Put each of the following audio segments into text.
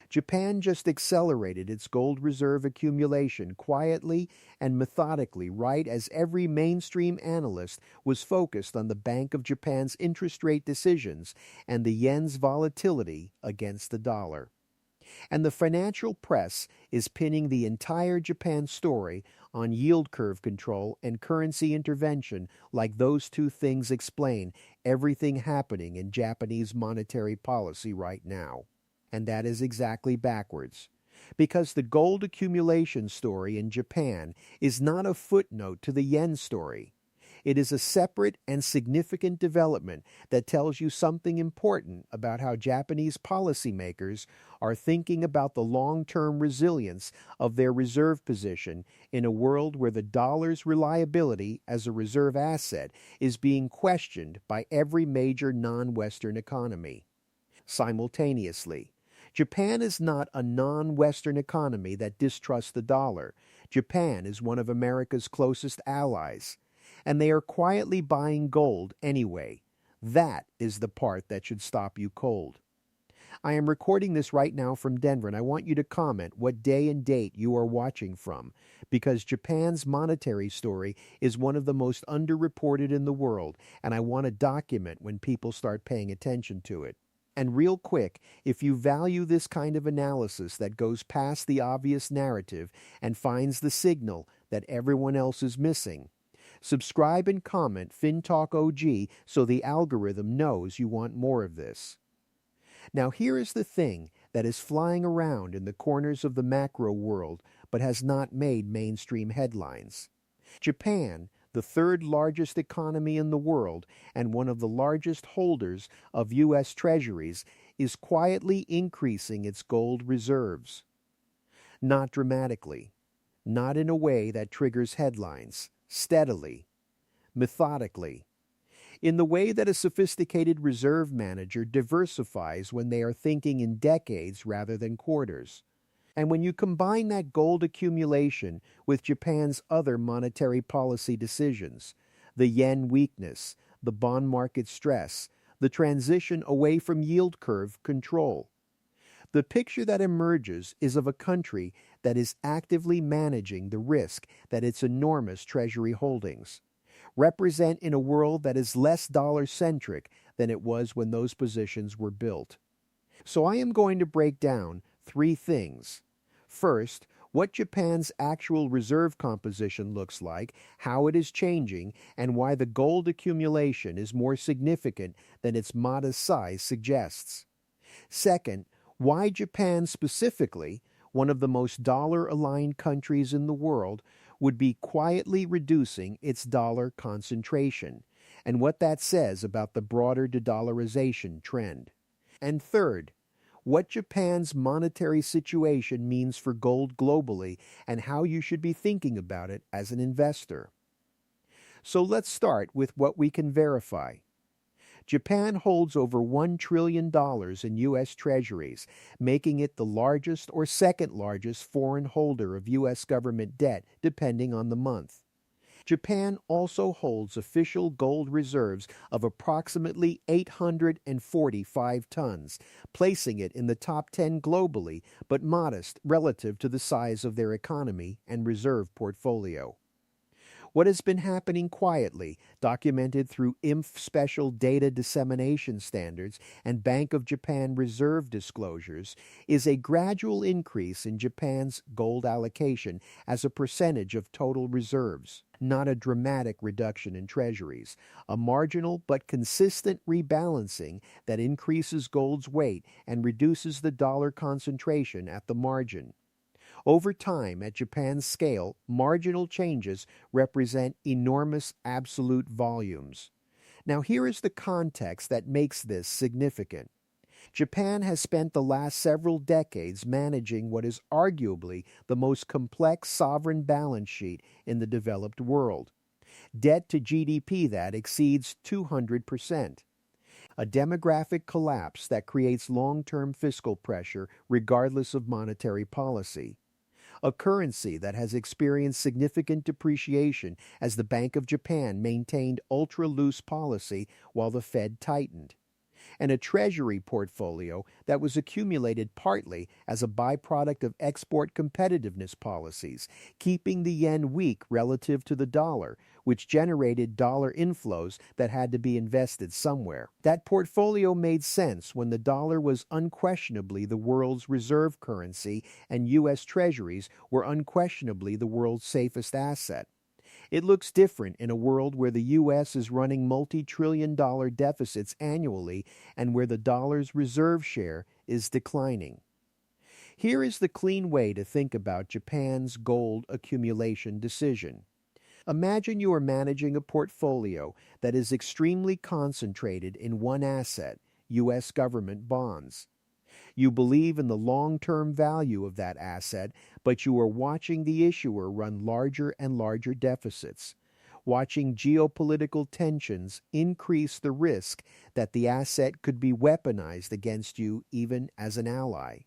Japan just accelerated its gold reserve accumulation quietly and methodically right as every mainstream analyst was focused on the Bank of Japan's interest rate decisions and the yen's volatility against the dollar. And the financial press is pinning the entire Japan story on yield curve control and currency intervention like those two things explain everything happening in Japanese monetary policy right now. And that is exactly backwards. Because the gold accumulation story in Japan is not a footnote to the yen story. It is a separate and significant development that tells you something important about how Japanese policymakers are thinking about the long-term resilience of their reserve position in a world where the dollar's reliability as a reserve asset is being questioned by every major non-Western economy. Simultaneously, Japan is not a non-Western economy that distrusts the dollar. Japan is one of America's closest allies, and they are quietly buying gold anyway. That is the part that should stop you cold. I am recording this right now from Denver, and I want you to comment what day and date you are watching from, because Japan's monetary story is one of the most underreported in the world, and I want to document when people start paying attention to it. And real quick, if you value this kind of analysis that goes past the obvious narrative and finds the signal that everyone else is missing, subscribe and comment FinTalk OG so the algorithm knows you want more of this. Now here is the thing that is flying around in the corners of the macro world but has not made mainstream headlines. Japan, the third largest economy in the world and one of the largest holders of US Treasuries, is quietly increasing its gold reserves. Not dramatically, not in a way that triggers headlines, steadily, methodically, in the way that a sophisticated reserve manager diversifies when they are thinking in decades rather than quarters. And when you combine that gold accumulation with Japan's other monetary policy decisions, the yen weakness, the bond market stress, the transition away from yield curve control, the picture that emerges is of a country that is actively managing the risk that its enormous Treasury holdings represent in a world that is less dollar-centric than it was when those positions were built. So I am going to break down three things. First, what Japan's actual reserve composition looks like, how it is changing, and why the gold accumulation is more significant than its modest size suggests. Second, why Japan specifically, one of the most dollar-aligned countries in the world, would be quietly reducing its dollar concentration, and what that says about the broader de-dollarization trend. And third, what Japan's monetary situation means for gold globally and how you should be thinking about it as an investor. So let's start with what we can verify. Japan holds over $1 trillion in U.S. Treasuries, making it the largest or second largest foreign holder of U.S. government debt, depending on the month. Japan also holds official gold reserves of approximately 845 tons, placing it in the top 10 globally, but modest relative to the size of their economy and reserve portfolio. What has been happening quietly, documented through IMF special data dissemination standards and Bank of Japan reserve disclosures, is a gradual increase in Japan's gold allocation as a percentage of total reserves, not a dramatic reduction in treasuries, a marginal but consistent rebalancing that increases gold's weight and reduces the dollar concentration at the margin. Over time, at Japan's scale, marginal changes represent enormous absolute volumes. Now, here is the context that makes this significant. Japan has spent the last several decades managing what is arguably the most complex sovereign balance sheet in the developed world. Debt to GDP that exceeds 200%. A demographic collapse that creates long-term fiscal pressure regardless of monetary policy. A currency that has experienced significant depreciation as the Bank of Japan maintained ultra-loose policy while the Fed tightened. and a Treasury portfolio that was accumulated partly as a byproduct of export competitiveness policies, keeping the yen weak relative to the dollar, which generated dollar inflows that had to be invested somewhere. That portfolio made sense when the dollar was unquestionably the world's reserve currency and U.S. Treasuries were unquestionably the world's safest asset. It looks different in a world where the U.S. is running multi-trillion-dollar deficits annually and where the dollar's reserve share is declining. Here is the clean way to think about Japan's gold accumulation decision. Imagine you are managing a portfolio that is extremely concentrated in one asset, U.S. government bonds. You believe in the long-term value of that asset, but you are watching the issuer run larger and larger deficits, watching geopolitical tensions increase the risk that the asset could be weaponized against you even as an ally,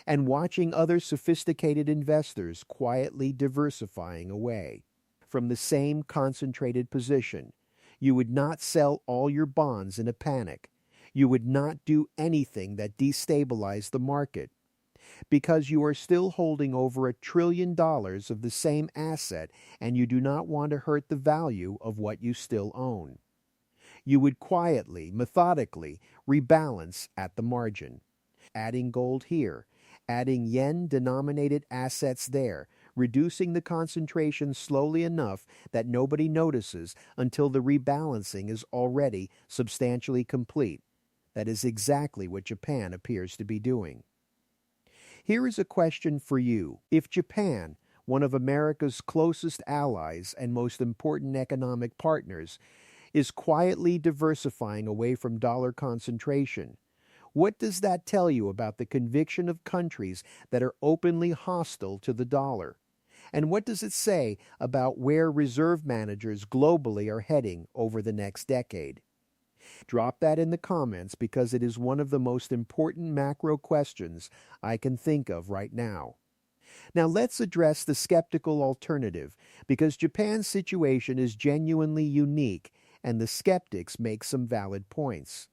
and watching other sophisticated investors quietly diversifying away. From the same concentrated position, you would not sell all your bonds in a panic. You would not do anything that destabilized the market because you are still holding over $1 trillion of the same asset and you do not want to hurt the value of what you still own. You would quietly, methodically rebalance at the margin, adding gold here, adding yen-denominated assets there, reducing the concentration slowly enough that nobody notices until the rebalancing is already substantially complete. That is exactly what Japan appears to be doing. Here is a question for you. If Japan, one of America's closest allies and most important economic partners, is quietly diversifying away from dollar concentration, what does that tell you about the conviction of countries that are openly hostile to the dollar? And what does it say about where reserve managers globally are heading over the next decade? Drop that in the comments because it is one of the most important macro questions I can think of right now. Now let's address the skeptical alternative because Japan's situation is genuinely unique and the skeptics make some valid points.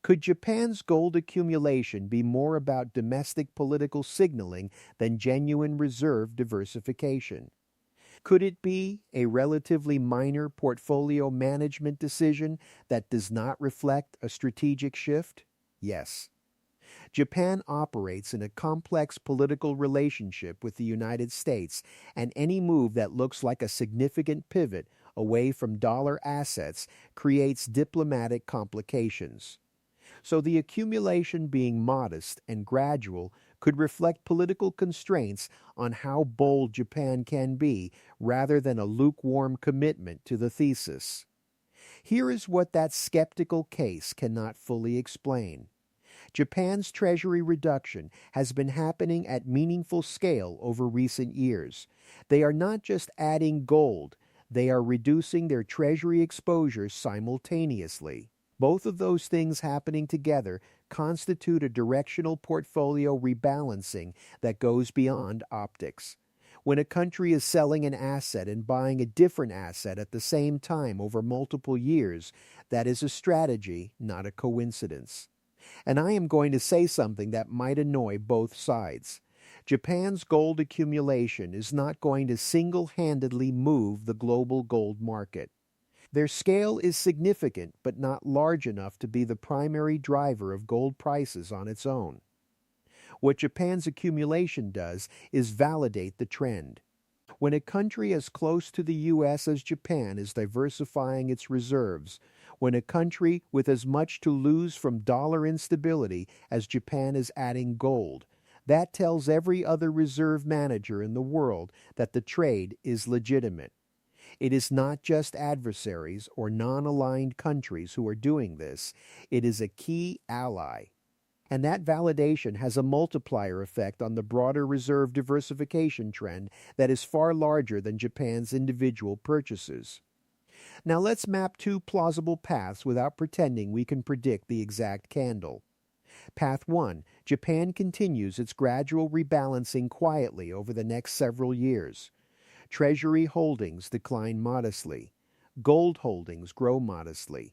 Could Japan's gold accumulation be more about domestic political signaling than genuine reserve diversification? Could it be a relatively minor portfolio management decision that does not reflect a strategic shift? Yes. Japan operates in a complex political relationship with the United States, and any move that looks like a significant pivot away from dollar assets creates diplomatic complications. So the accumulation being modest and gradual could reflect political constraints on how bold Japan can be rather than a lukewarm commitment to the thesis. Here is what that skeptical case cannot fully explain. Japan's treasury reduction has been happening at meaningful scale over recent years. They are not just adding gold, they are reducing their treasury exposure simultaneously. Both of those things happening together constitute a directional portfolio rebalancing that goes beyond optics. When a country is selling an asset and buying a different asset at the same time over multiple years, that is a strategy, not a coincidence. And I am going to say something that might annoy both sides. Japan's gold accumulation is not going to single-handedly move the global gold market. Their scale is significant, but not large enough to be the primary driver of gold prices on its own. What Japan's accumulation does is validate the trend. When a country as close to the U.S. as Japan is diversifying its reserves, when a country with as much to lose from dollar instability as Japan is adding gold, that tells every other reserve manager in the world that the trade is legitimate. It is not just adversaries or non-aligned countries who are doing this. It is a key ally. And that validation has a multiplier effect on the broader reserve diversification trend that is far larger than Japan's individual purchases. Now let's map two plausible paths without pretending we can predict the exact candle. Path 1. Japan continues its gradual rebalancing quietly over the next several years. Treasury holdings decline modestly. Gold holdings grow modestly.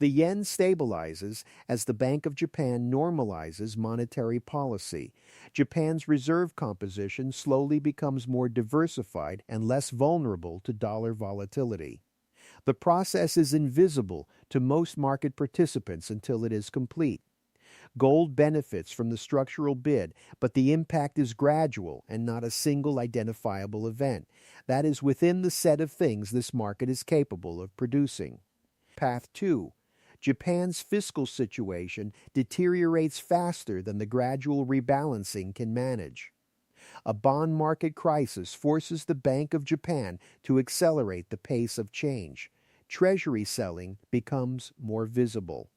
The yen stabilizes as the Bank of Japan normalizes monetary policy. Japan's reserve composition slowly becomes more diversified and less vulnerable to dollar volatility. The process is invisible to most market participants until it is complete. Gold benefits from the structural bid, but the impact is gradual and not a single identifiable event. That is within the set of things this market is capable of producing. Path 2. Japan's fiscal situation deteriorates faster than the gradual rebalancing can manage. A bond market crisis forces the Bank of Japan to accelerate the pace of change. Treasury selling becomes more visible.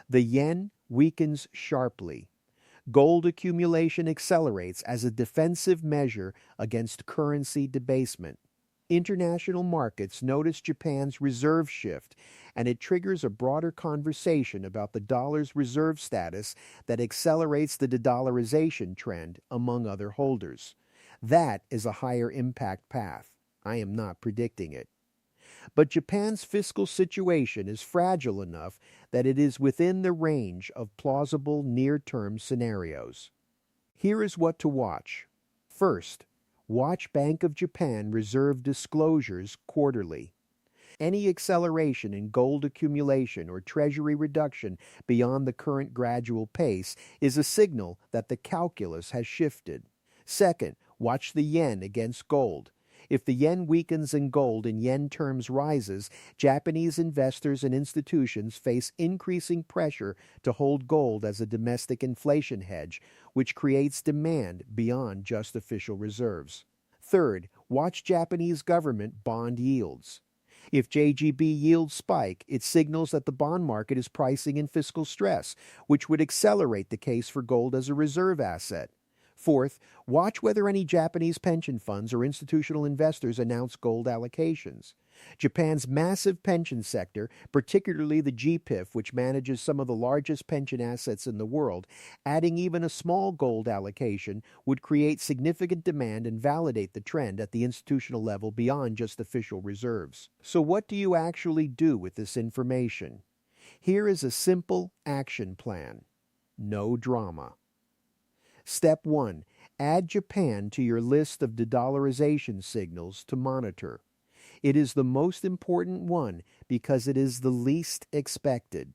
The yen weakens sharply. Gold accumulation accelerates as a defensive measure against currency debasement. International markets notice Japan's reserve shift, and it triggers a broader conversation about the dollar's reserve status that accelerates the de-dollarization trend among other holders. That is a higher impact path. I am not predicting it. But Japan's fiscal situation is fragile enough that it is within the range of plausible near-term scenarios. Here is what to watch. First, watch Bank of Japan reserve disclosures quarterly. Any acceleration in gold accumulation or treasury reduction beyond the current gradual pace is a signal that the calculus has shifted. Second, watch the yen against gold. If the yen weakens and gold in yen terms rises, Japanese investors and institutions face increasing pressure to hold gold as a domestic inflation hedge, which creates demand beyond just official reserves. Third, watch Japanese government bond yields. If JGB yields spike, it signals that the bond market is pricing in fiscal stress, which would accelerate the case for gold as a reserve asset. Fourth, watch whether any Japanese pension funds or institutional investors announce gold allocations. Japan's massive pension sector, particularly the GPIF, which manages some of the largest pension assets in the world, adding even a small gold allocation would create significant demand and validate the trend at the institutional level beyond just official reserves. So what do you actually do with this information? Here is a simple action plan. No drama. Step 1. Add Japan to your list of de-dollarization signals to monitor. It is the most important one because it is the least expected.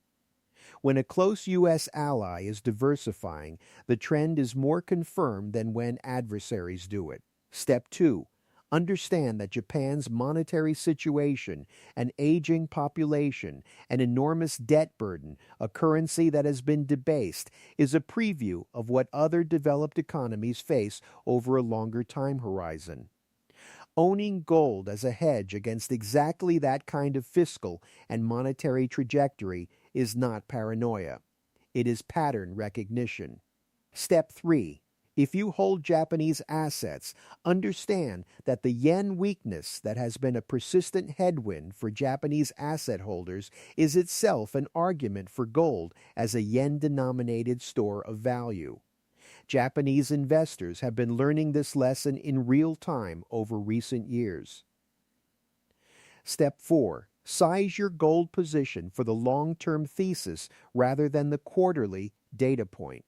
When a close U.S. ally is diversifying, the trend is more confirmed than when adversaries do it. Step 2. Understand that Japan's monetary situation, an aging population, an enormous debt burden, a currency that has been debased, is a preview of what other developed economies face over a longer time horizon. Owning gold as a hedge against exactly that kind of fiscal and monetary trajectory is not paranoia. It is pattern recognition. Step 3. If you hold Japanese assets, understand that the yen weakness that has been a persistent headwind for Japanese asset holders is itself an argument for gold as a yen-denominated store of value. Japanese investors have been learning this lesson in real time over recent years. Step 4. Size your gold position for the long-term thesis rather than the quarterly data point.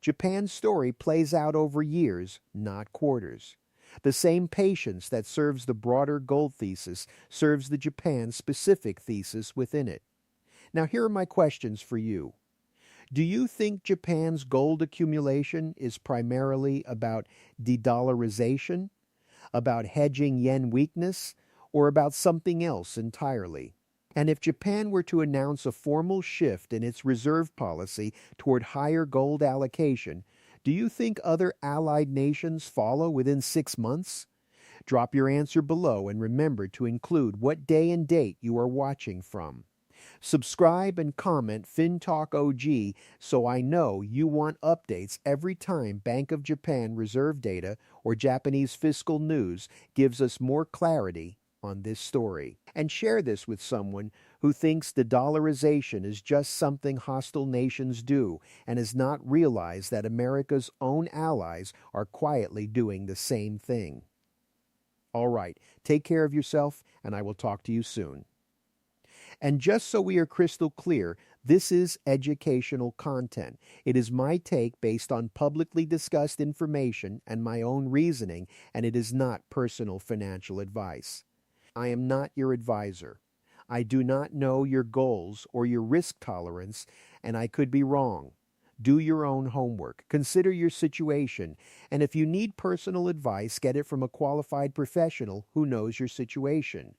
Japan's story plays out over years, not quarters. The same patience that serves the broader gold thesis serves the Japan-specific thesis within it. Now here are my questions for you. Do you think Japan's gold accumulation is primarily about de-dollarization, about hedging yen weakness, or about something else entirely? And if Japan were to announce a formal shift in its reserve policy toward higher gold allocation, do you think other allied nations follow within 6 months? Drop your answer below and remember to include what day and date you are watching from. Subscribe and comment FinTalk OG so I know you want updates every time Bank of Japan reserve data or Japanese fiscal news gives us more clarity on this story. And share this with someone who thinks the dollarization is just something hostile nations do and has not realized that America's own allies are quietly doing the same thing. All right, take care of yourself, and I will talk to you soon. And just so we are crystal clear, this is educational content. It is my take based on publicly discussed information and my own reasoning, and it is not personal financial advice. I am not your advisor. I do not know your goals or your risk tolerance, and I could be wrong. Do your own homework. Consider your situation, and if you need personal advice, get it from a qualified professional who knows your situation.